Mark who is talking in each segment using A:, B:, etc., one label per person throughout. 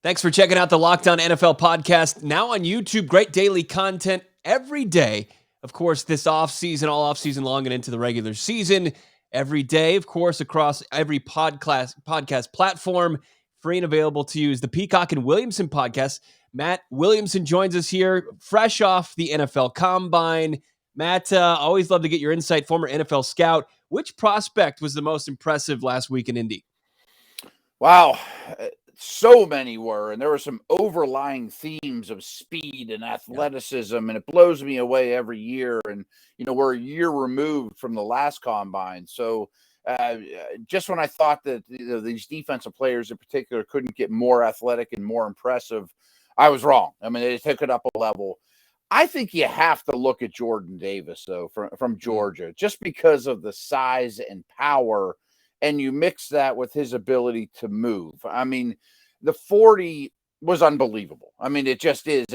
A: Thanks for checking out the Locked On NFL podcast. Now on YouTube, great daily content every day. Of course, this offseason, all offseason long and into the regular season. Every day, of course, across every podcast platform. Free and available to use the Peacock and Williamson podcast. Matt Williamson joins us here, fresh off the NFL Combine. Matt, always love to get your insight, former NFL scout. Which prospect was the most impressive last week in Indy?
B: Wow, so many were, and there were some overlying themes of speed and athleticism, and it blows me away every year. And we're a year removed from the last combine, so just when I thought that these defensive players in particular couldn't get more athletic and more impressive, I was wrong. I mean, they took it up a level. I think you have to look at Jordan Davis, though, from Georgia, just because of the size and power. And you mix that with his ability to move. I mean, the 40 was unbelievable. I mean, it just is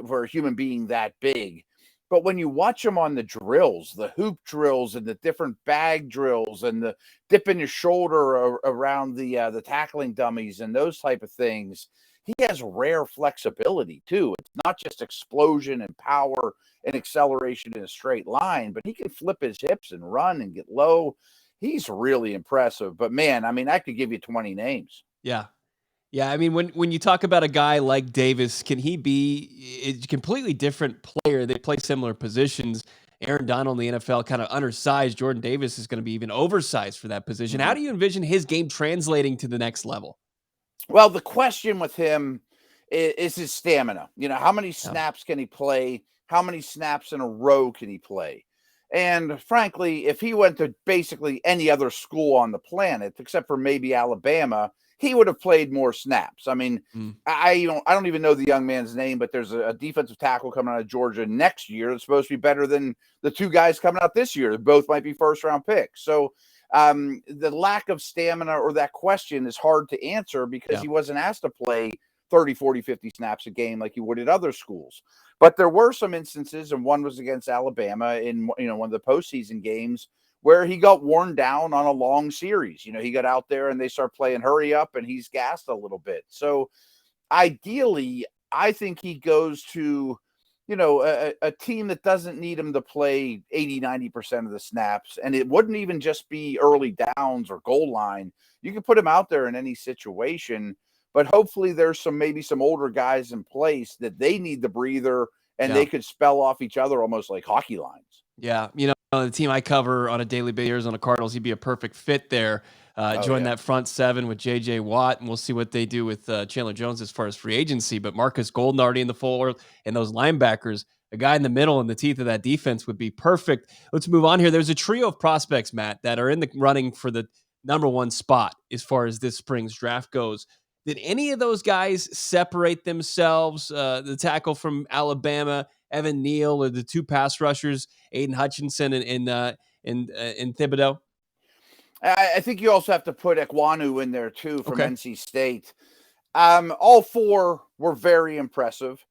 B: for a human being that big. But when you watch him on the drills, the hoop drills and the different bag drills and the dipping your shoulder around the tackling dummies and those type of things, he has rare flexibility too. It's not just explosion and power and acceleration in a straight line, but he can flip his hips and run and get low. He's really impressive, but man, I mean, I could give you 20 names.
A: Yeah. Yeah, I mean, when you talk about a guy like Davis, can he be a completely different player? They play similar positions. Aaron Donald in the NFL, kind of undersized. Jordan Davis is going to be even oversized for that position. How do you envision his game translating to the next level?
B: Well, the question with him is his stamina. How many snaps can he play? How many snaps in a row can he play? And frankly, if he went to basically any other school on the planet, except for maybe Alabama, he would have played more snaps. I mean, I don't even know the young man's name, but there's a defensive tackle coming out of Georgia next year that's supposed to be better than the two guys coming out this year. Both might be first-round picks. So the lack of stamina or that question is hard to answer because he wasn't asked to play 30, 40, 50 snaps a game like you would at other schools. But there were some instances, and one was against Alabama in one of the postseason games where he got worn down on a long series. He got out there and they start playing hurry up and he's gassed a little bit. So ideally, I think he goes to, a team that doesn't need him to play 80, 90% of the snaps. And it wouldn't even just be early downs or goal line. You can put him out there in any situation. But hopefully there's maybe some older guys in place that they need the breather and they could spell off each other almost like hockey lines.
A: Yeah. The team I cover on a daily basis, Arizona Cardinals, he'd be a perfect fit there. Join that front seven with J.J. Watt, and we'll see what they do with Chandler Jones as far as free agency. But Marcus Golden already in the fold, and those linebackers, a guy in the middle in the teeth of that defense would be perfect. Let's move on here. There's a trio of prospects, Matt, that are in the running for the number one spot as far as this spring's draft goes. Did any of those guys separate themselves? The tackle from Alabama, Evan Neal, or the two pass rushers, Aiden Hutchinson and Thibodeau?
B: I think you also have to put Ekwonu in there too from NC State. All four were very impressive.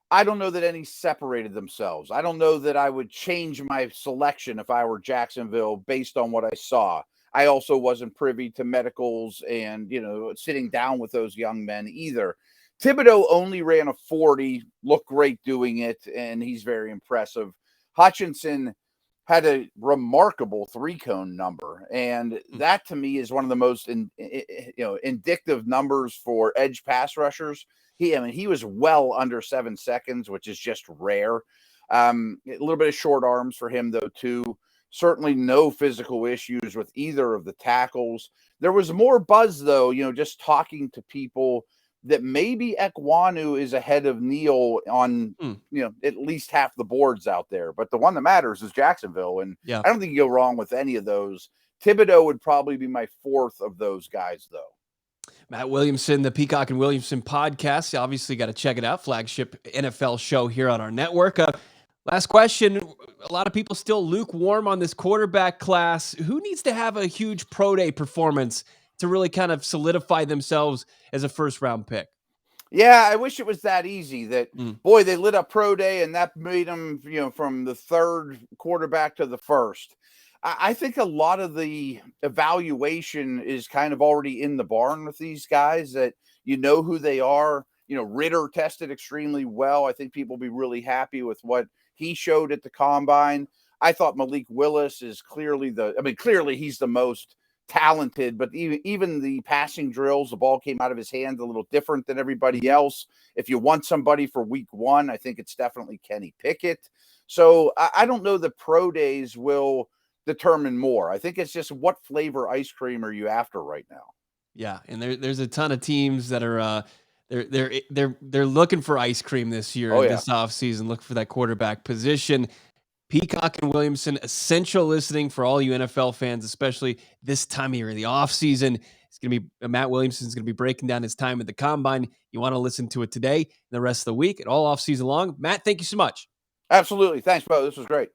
B: I don't know that any separated themselves. I don't know that I would change my selection if I were Jacksonville based on what I saw. I also wasn't privy to medicals and, sitting down with those young men either. Thibodeau only ran a 40, looked great doing it, and he's very impressive. Hutchinson had a remarkable 3-cone number, and that to me is one of the most indicative numbers for edge pass rushers. He was well under 7 seconds, which is just rare. A little bit of short arms for him though too. Certainly no physical issues with either of the tackles. There was more buzz, though, just talking to people that maybe Ekwonu is ahead of Neal on, at least half the boards out there. But the one that matters is Jacksonville. And I don't think you go wrong with any of those. Thibodeau would probably be my fourth of those guys, though.
A: Matt Williamson, the Peacock and Williamson podcast. You obviously got to check it out. Flagship NFL show here on our network. Last question. A lot of people still lukewarm on this quarterback class. Who needs to have a huge pro day performance to really kind of solidify themselves as a first-round pick?
B: Yeah, I wish it was that easy that, boy, they lit up pro day and that made them, from the third quarterback to the first. I think a lot of the evaluation is kind of already in the barn with these guys that you know who they are. You know, Ritter tested extremely well. I think people will be really happy with what he showed at the combine. I thought Malik Willis is clearly clearly he's the most talented, but even the passing drills, the ball came out of his hands a little different than everybody else. If you want somebody for week one, I think it's definitely Kenny Pickett. So I don't know the pro days will determine more. I think it's just what flavor ice cream are you after right now?
A: Yeah, and there's a ton of teams that are they're looking for ice cream this year
B: Oh
A: in
B: yeah.
A: this offseason, looking for that quarterback position. Peacock and Williamson, essential listening for all you NFL fans, especially this time of year in the offseason. It's going to be Matt Williamson's going to be breaking down his time at the combine. You want to listen to it today and the rest of the week and all offseason long. Matt, thank you so much.
B: Absolutely. Thanks, bro. This was great.